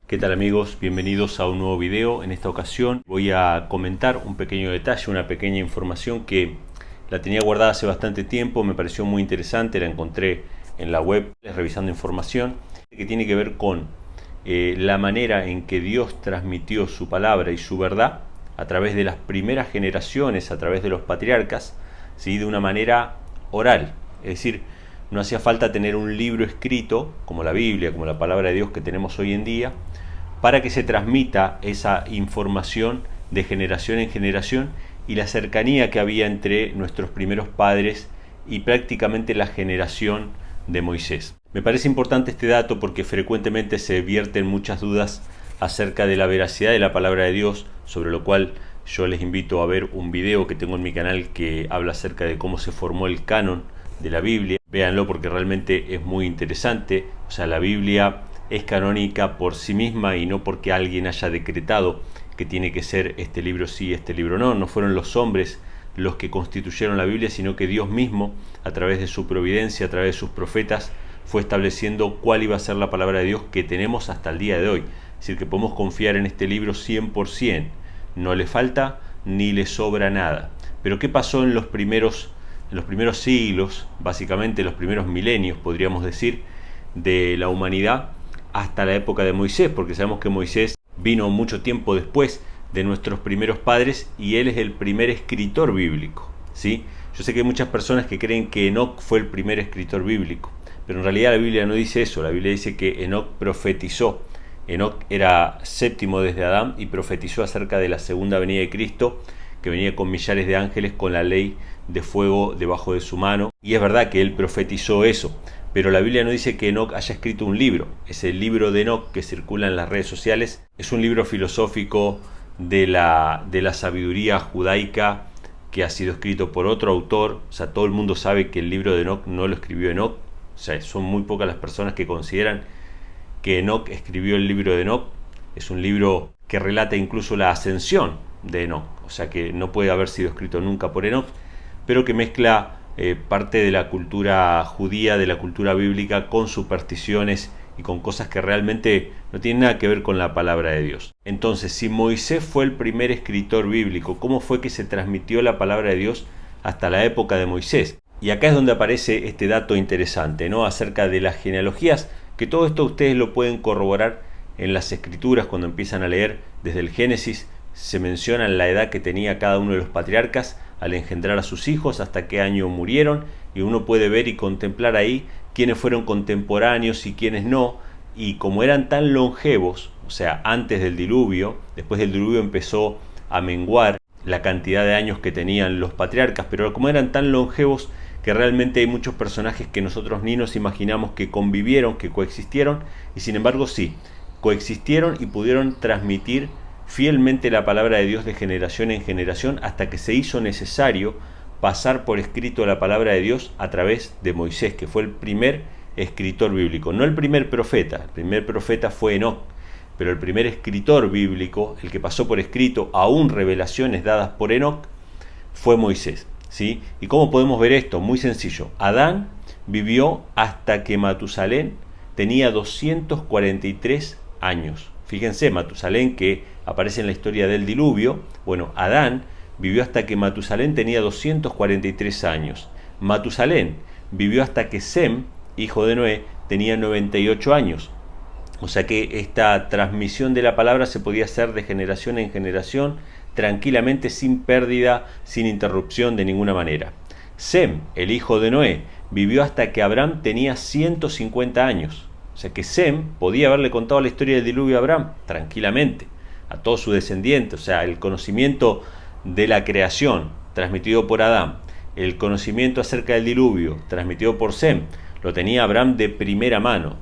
¿Qué tal amigos? Bienvenidos a un nuevo video. En esta ocasión voy a comentar un pequeño detalle, una pequeña información que la tenía guardada hace bastante tiempo, me pareció muy interesante, la encontré en la web revisando información que tiene que ver con la manera en que Dios transmitió su palabra y su verdad a través de las primeras generaciones, a través de los patriarcas, ¿sí? De una manera oral, es decir, no hacía falta tener un libro escrito como la Biblia, como la palabra de Dios que tenemos hoy en día, para que se transmita esa información de generación en generación y la cercanía que había entre nuestros primeros padres y prácticamente la generación de Moisés. Me parece importante este dato porque frecuentemente se vierten muchas dudas acerca de la veracidad de la palabra de Dios, sobre lo cual yo les invito a ver un video que tengo en mi canal que habla acerca de cómo se formó el canon de la Biblia. Véanlo porque realmente es muy interesante. O sea, la Biblia es canónica por sí misma y no porque alguien haya decretado que tiene que ser este libro sí, este libro no. No fueron los hombres los que constituyeron la Biblia, sino que Dios mismo, a través de su providencia, a través de sus profetas, fue estableciendo cuál iba a ser la palabra de Dios que tenemos hasta el día de hoy. Es decir, que podemos confiar en este libro 100%. No le falta ni le sobra nada. Pero ¿qué pasó en los primeros siglos, básicamente los primeros milenios, podríamos decir, de la humanidad hasta la época de Moisés? Porque sabemos que Moisés vino mucho tiempo después de nuestros primeros padres y él es el primer escritor bíblico, ¿sí? Yo sé que hay muchas personas que creen que Enoc fue el primer escritor bíblico, pero en realidad la Biblia no dice eso. La Biblia dice que Enoc profetizó. Enoc era séptimo desde Adán y profetizó acerca de la segunda venida de Cristo, que venía con millares de ángeles con la ley de fuego debajo de su mano. Y es verdad que él profetizó eso, pero la Biblia no dice que Enoc haya escrito un libro. Ese libro de Enoc que circula en las redes sociales es un libro filosófico de la sabiduría judaica que ha sido escrito por otro autor. O sea, todo el mundo sabe que el libro de Enoc no lo escribió Enoc. O sea, son muy pocas las personas que consideran que Enoc escribió el libro de Enoc. Es un libro que relata incluso la ascensión de Enoc, o sea que no puede haber sido escrito nunca por Enoc, pero que mezcla parte de la cultura judía, de la cultura bíblica, con supersticiones y con cosas que realmente no tienen nada que ver con la palabra de Dios. Entonces, si Moisés fue el primer escritor bíblico, ¿cómo fue que se transmitió la palabra de Dios hasta la época de Moisés? Y acá es donde aparece este dato interesante, ¿no? Acerca de las genealogías, que todo esto ustedes lo pueden corroborar en las escrituras cuando empiezan a leer desde el Génesis. Se menciona la edad que tenía cada uno de los patriarcas al engendrar a sus hijos, hasta qué año murieron, y uno puede ver y contemplar ahí quiénes fueron contemporáneos y quiénes no. Y como eran tan longevos, o sea, antes del diluvio, después del diluvio empezó a menguar la cantidad de años que tenían los patriarcas, pero como eran tan longevos que realmente hay muchos personajes que nosotros ni nos imaginamos que convivieron, que coexistieron, y sin embargo sí, coexistieron y pudieron transmitir fielmente la palabra de Dios de generación en generación, hasta que se hizo necesario pasar por escrito la palabra de Dios a través de Moisés, que fue el primer escritor bíblico. No el primer profeta fue Enoc, pero el primer escritor bíblico, el que pasó por escrito aún revelaciones dadas por Enoc, fue Moisés, ¿sí? ¿Y cómo podemos ver esto? Muy sencillo. Adán vivió hasta que Matusalén tenía 243 años. Fíjense, Matusalén, que aparece en la historia del diluvio. Bueno, Adán vivió hasta que Matusalén tenía 243 años. Matusalén vivió hasta que Sem, hijo de Noé, tenía 98 años. O sea que esta transmisión de la palabra se podía hacer de generación en generación, tranquilamente, sin pérdida, sin interrupción de ninguna manera. Sem, el hijo de Noé, vivió hasta que Abraham tenía 150 años. O sea que Sem podía haberle contado la historia del diluvio a Abraham tranquilamente, a todos sus descendientes. O sea, el conocimiento de la creación transmitido por Adán, el conocimiento acerca del diluvio transmitido por Sem, lo tenía Abraham de primera mano,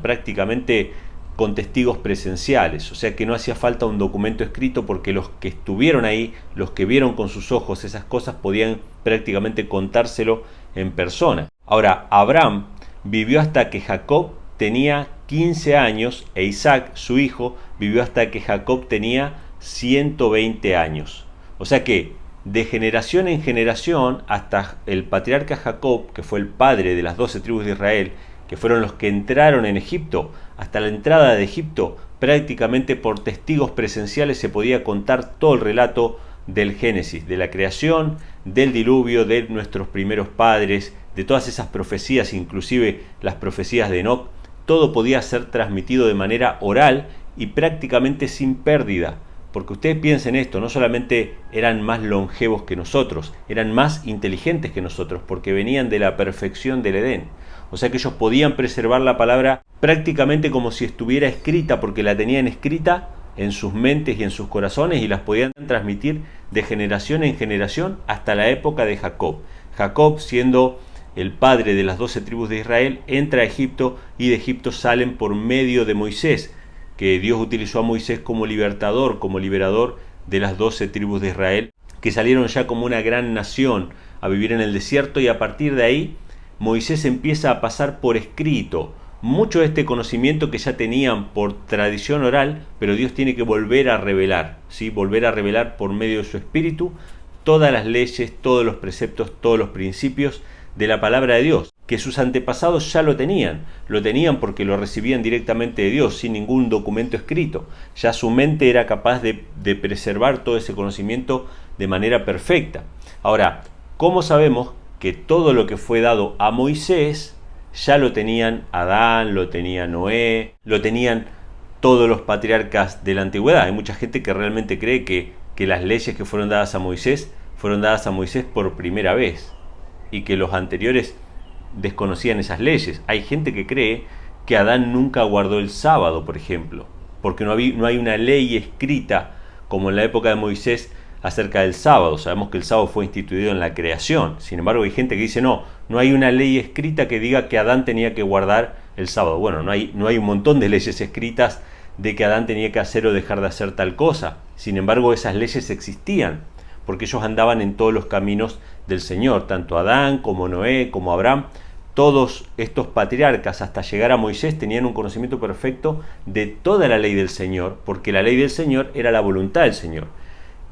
prácticamente con testigos presenciales. O sea que no hacía falta un documento escrito, porque los que estuvieron ahí, los que vieron con sus ojos esas cosas, podían prácticamente contárselo en persona. Ahora, Abraham vivió hasta que Jacob tenía 15 años e Isaac, su hijo, vivió hasta que Jacob tenía 120 años. O sea que de generación en generación, hasta el patriarca Jacob, que fue el padre de las 12 tribus de Israel, que fueron los que entraron en Egipto, hasta la entrada de Egipto prácticamente por testigos presenciales se podía contar todo el relato del Génesis, de la creación, del diluvio, de nuestros primeros padres, de todas esas profecías, inclusive las profecías de Enoc. Todo podía ser transmitido de manera oral y prácticamente sin pérdida. Porque ustedes piensen esto, no solamente eran más longevos que nosotros, eran más inteligentes que nosotros, porque venían de la perfección del Edén. O sea que ellos podían preservar la palabra prácticamente como si estuviera escrita, porque la tenían escrita en sus mentes y en sus corazones y las podían transmitir de generación en generación hasta la época de Jacob. Jacob, siendo el padre de las 12 tribus de Israel, entra a Egipto y de Egipto salen por medio de Moisés, que Dios utilizó a Moisés como libertador, como liberador de las 12 tribus de Israel, que salieron ya como una gran nación a vivir en el desierto, y a partir de ahí Moisés empieza a pasar por escrito mucho de este conocimiento que ya tenían por tradición oral, pero Dios tiene que volver a revelar, ¿sí? Volver a revelar por medio de su espíritu todas las leyes, todos los preceptos, todos los principios de la palabra de Dios, que sus antepasados ya lo tenían porque lo recibían directamente de Dios, sin ningún documento escrito. Ya su mente era capaz de preservar todo ese conocimiento de manera perfecta. Ahora, ¿cómo sabemos que todo lo que fue dado a Moisés ya lo tenían Adán, lo tenía Noé, lo tenían todos los patriarcas de la antigüedad? Hay mucha gente que realmente cree que las leyes que fueron dadas a Moisés por primera vez y que los anteriores desconocían esas leyes. Hay gente que cree que Adán nunca guardó el sábado, por ejemplo, porque no hay una ley escrita como en la época de Moisés acerca del sábado. Sabemos que el sábado fue instituido en la creación. Sin embargo, hay gente que dice no hay una ley escrita que diga que Adán tenía que guardar el sábado. Bueno, no hay un montón de leyes escritas de que Adán tenía que hacer o dejar de hacer tal cosa. Sin embargo, esas leyes existían, porque ellos andaban en todos los caminos del Señor, tanto Adán como Noé, como Abraham. Todos estos patriarcas hasta llegar a Moisés tenían un conocimiento perfecto de toda la ley del Señor, porque la ley del Señor era la voluntad del Señor.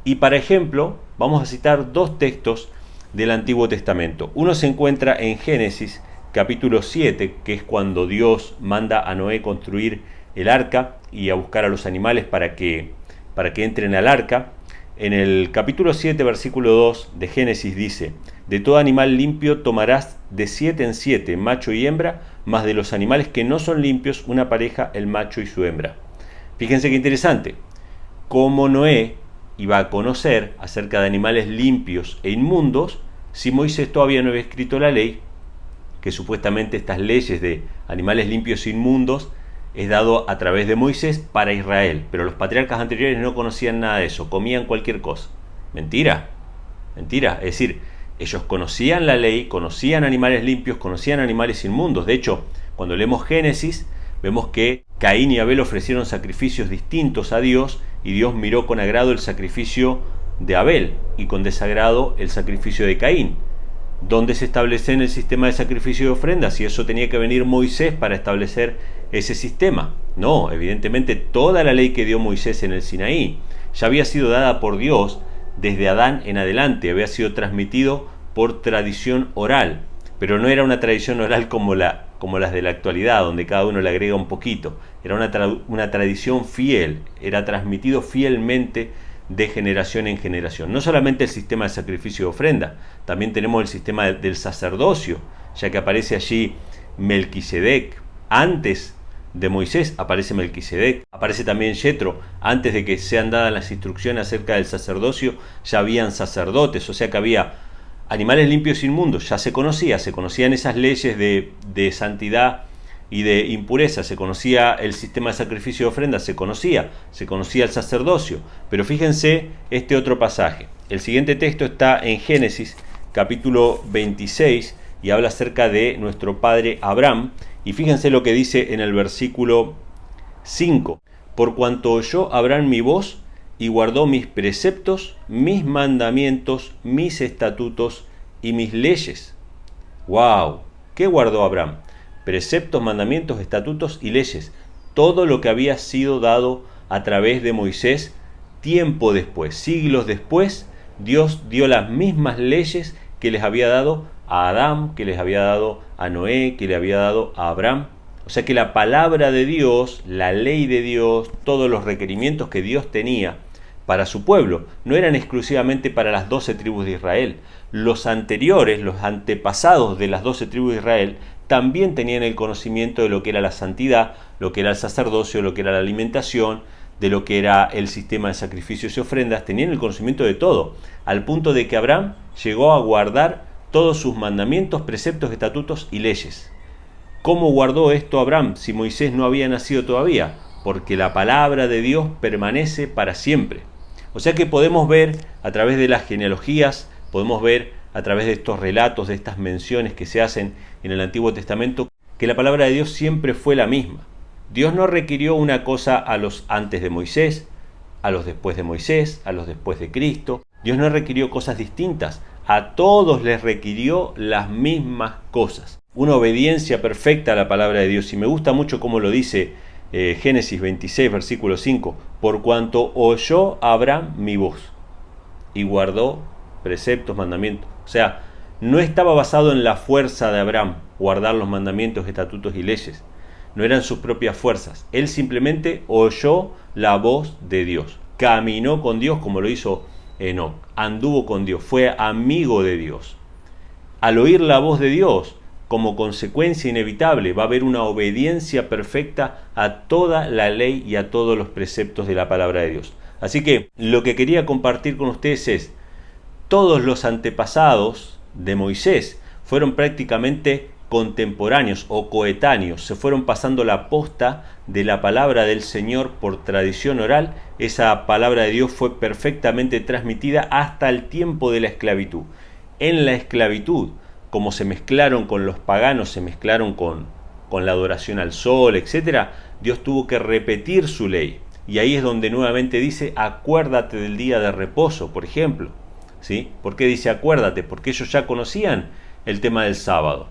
Y para ejemplo, vamos a citar dos textos del Antiguo Testamento. Uno se encuentra en Génesis capítulo 7, que es cuando Dios manda a Noé construir el arca y a buscar a los animales para que entren al arca. En el capítulo 7, versículo 2 de Génesis dice: de todo animal limpio tomarás de 7 en 7, macho y hembra, más de los animales que no son limpios, una pareja, el macho y su hembra. Fíjense qué interesante. Cómo Noé iba a conocer acerca de animales limpios e inmundos si Moisés todavía no había escrito la ley, que supuestamente estas leyes de animales limpios e inmundos es dado a través de Moisés para Israel, pero los patriarcas anteriores no conocían nada de eso, comían cualquier cosa. Mentira, es decir, ellos conocían la ley, conocían animales limpios, conocían animales inmundos. De hecho, cuando leemos Génesis, vemos que Caín y Abel ofrecieron sacrificios distintos a Dios, y Dios miró con agrado el sacrificio de Abel y con desagrado el sacrificio de Caín. ¿Dónde se establece en el sistema de sacrificio de ofrendas? Y eso tenía que venir Moisés para establecer ese sistema. No, evidentemente toda la ley que dio Moisés en el Sinaí ya había sido dada por Dios desde Adán en adelante, había sido transmitido por tradición oral, pero no era una tradición oral como las de la actualidad, donde cada uno le agrega un poquito. Era una tradición fiel, era transmitido fielmente de generación en generación. No solamente el sistema de sacrificio de ofrenda, también tenemos el sistema del sacerdocio, ya que aparece allí Melquisedec. Antes de Moisés aparece Melquisedec, aparece también Jetro. Antes de que sean dadas las instrucciones acerca del sacerdocio, ya habían sacerdotes, o sea que había animales limpios e inmundos, ya se conocían esas leyes de santidad y de impureza, se conocía el sistema de sacrificio de ofrenda, se conocía el sacerdocio. Pero fíjense este otro pasaje. El siguiente texto está en Génesis capítulo 26 y habla acerca de nuestro padre Abraham, y fíjense lo que dice en el versículo 5: por cuanto oyó Abraham mi voz y guardó mis preceptos, mis mandamientos, mis estatutos y mis leyes. ¡Wow! ¿Qué guardó Abraham? Preceptos, mandamientos, estatutos y leyes. Todo lo que había sido dado a través de Moisés tiempo después, siglos después. Dios dio las mismas leyes que les había dado a Adán, que les había dado a Noé, que le había dado a Abraham. O sea que la palabra de Dios, la ley de Dios, todos los requerimientos que Dios tenía para su pueblo, no eran exclusivamente para las 12 tribus de Israel. Los anteriores, los antepasados de las 12 tribus de Israel, también tenían el conocimiento de lo que era la santidad, lo que era el sacerdocio, lo que era la alimentación, de lo que era el sistema de sacrificios y ofrendas. Tenían el conocimiento de todo, al punto de que Abraham llegó a guardar todos sus mandamientos, preceptos, estatutos y leyes. ¿Cómo guardó esto Abraham si Moisés no había nacido todavía? Porque la palabra de Dios permanece para siempre. O sea que podemos ver a través de las genealogías, podemos ver a través de estos relatos, de estas menciones que se hacen en el Antiguo Testamento, que la palabra de Dios siempre fue la misma. Dios no requirió una cosa a los antes de Moisés, a los después de Moisés, a los después de Cristo. Dios no requirió cosas distintas. A todos les requirió las mismas cosas. Una obediencia perfecta a la palabra de Dios. Y me gusta mucho cómo lo dice Génesis 26, versículo 5. Por cuanto oyó Abraham mi voz y guardó preceptos, mandamientos. O sea, no estaba basado en la fuerza de Abraham guardar los mandamientos, estatutos y leyes. No eran sus propias fuerzas. Él simplemente oyó la voz de Dios. Caminó con Dios como lo hizo Enoc. Anduvo con Dios. Fue amigo de Dios. Al oír la voz de Dios, como consecuencia inevitable, va a haber una obediencia perfecta a toda la ley y a todos los preceptos de la palabra de Dios. Así que lo que quería compartir con ustedes es, todos los antepasados de Moisés fueron prácticamente contemporáneos o coetáneos, se fueron pasando la posta de la palabra del Señor por tradición oral. Esa palabra de Dios fue perfectamente transmitida hasta el tiempo de la esclavitud. En la esclavitud, como se mezclaron con los paganos, se mezclaron con la adoración al sol, etc., Dios tuvo que repetir su ley. Y ahí es donde nuevamente dice, acuérdate del día de reposo, por ejemplo. ¿Sí? ¿Por qué dice acuérdate? Porque ellos ya conocían el tema del sábado.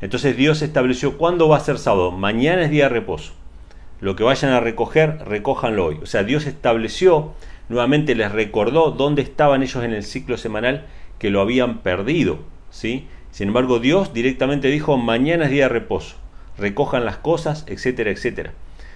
Entonces Dios estableció cuándo va a ser sábado. Mañana es día de reposo. Lo que vayan a recoger, recójanlo hoy. O sea, Dios estableció, nuevamente les recordó dónde estaban ellos en el ciclo semanal, que lo habían perdido. ¿Sí? Sin embargo, Dios directamente dijo, mañana es día de reposo. Recojan las cosas, etcétera, etcétera.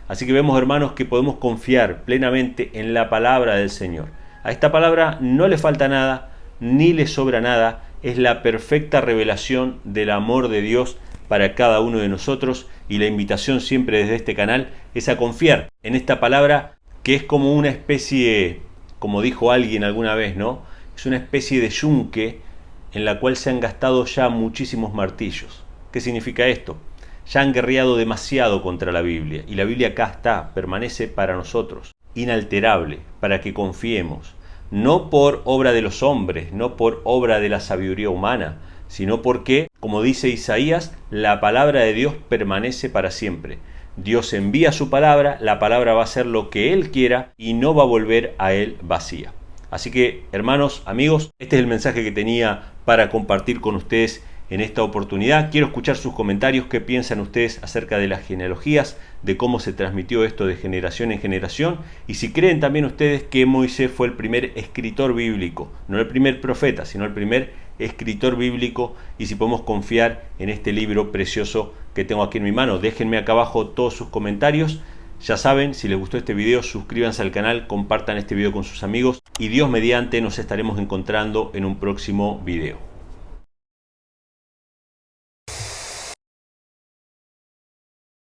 Así que vemos, hermanos, que podemos confiar plenamente en la palabra del Señor. A esta palabra no le falta nada, ni le sobra nada. Es la perfecta revelación del amor de Dios para cada uno de nosotros, y la invitación siempre desde este canal es a confiar en esta palabra, que es como una especie, como dijo alguien alguna vez, ¿no? Es una especie de yunque en la cual se han gastado ya muchísimos martillos. ¿Qué significa esto? Ya han guerreado demasiado contra la Biblia, y la Biblia acá está, permanece para nosotros, inalterable, para que confiemos. No por obra de los hombres, no por obra de la sabiduría humana, sino porque, como dice Isaías, la palabra de Dios permanece para siempre. Dios envía su palabra, la palabra va a hacer lo que Él quiera y no va a volver a Él vacía. Así que, hermanos, amigos, este es el mensaje que tenía para compartir con ustedes en esta oportunidad. Quiero escuchar sus comentarios, qué piensan ustedes acerca de las genealogías, de cómo se transmitió esto de generación en generación, y si creen también ustedes que Moisés fue el primer escritor bíblico, no el primer profeta, sino el primer escritor bíblico, y si podemos confiar en este libro precioso que tengo aquí en mi mano. Déjenme acá abajo todos sus comentarios. Ya saben, si les gustó este video, suscríbanse al canal, compartan este video con sus amigos, y Dios mediante nos estaremos encontrando en un próximo video.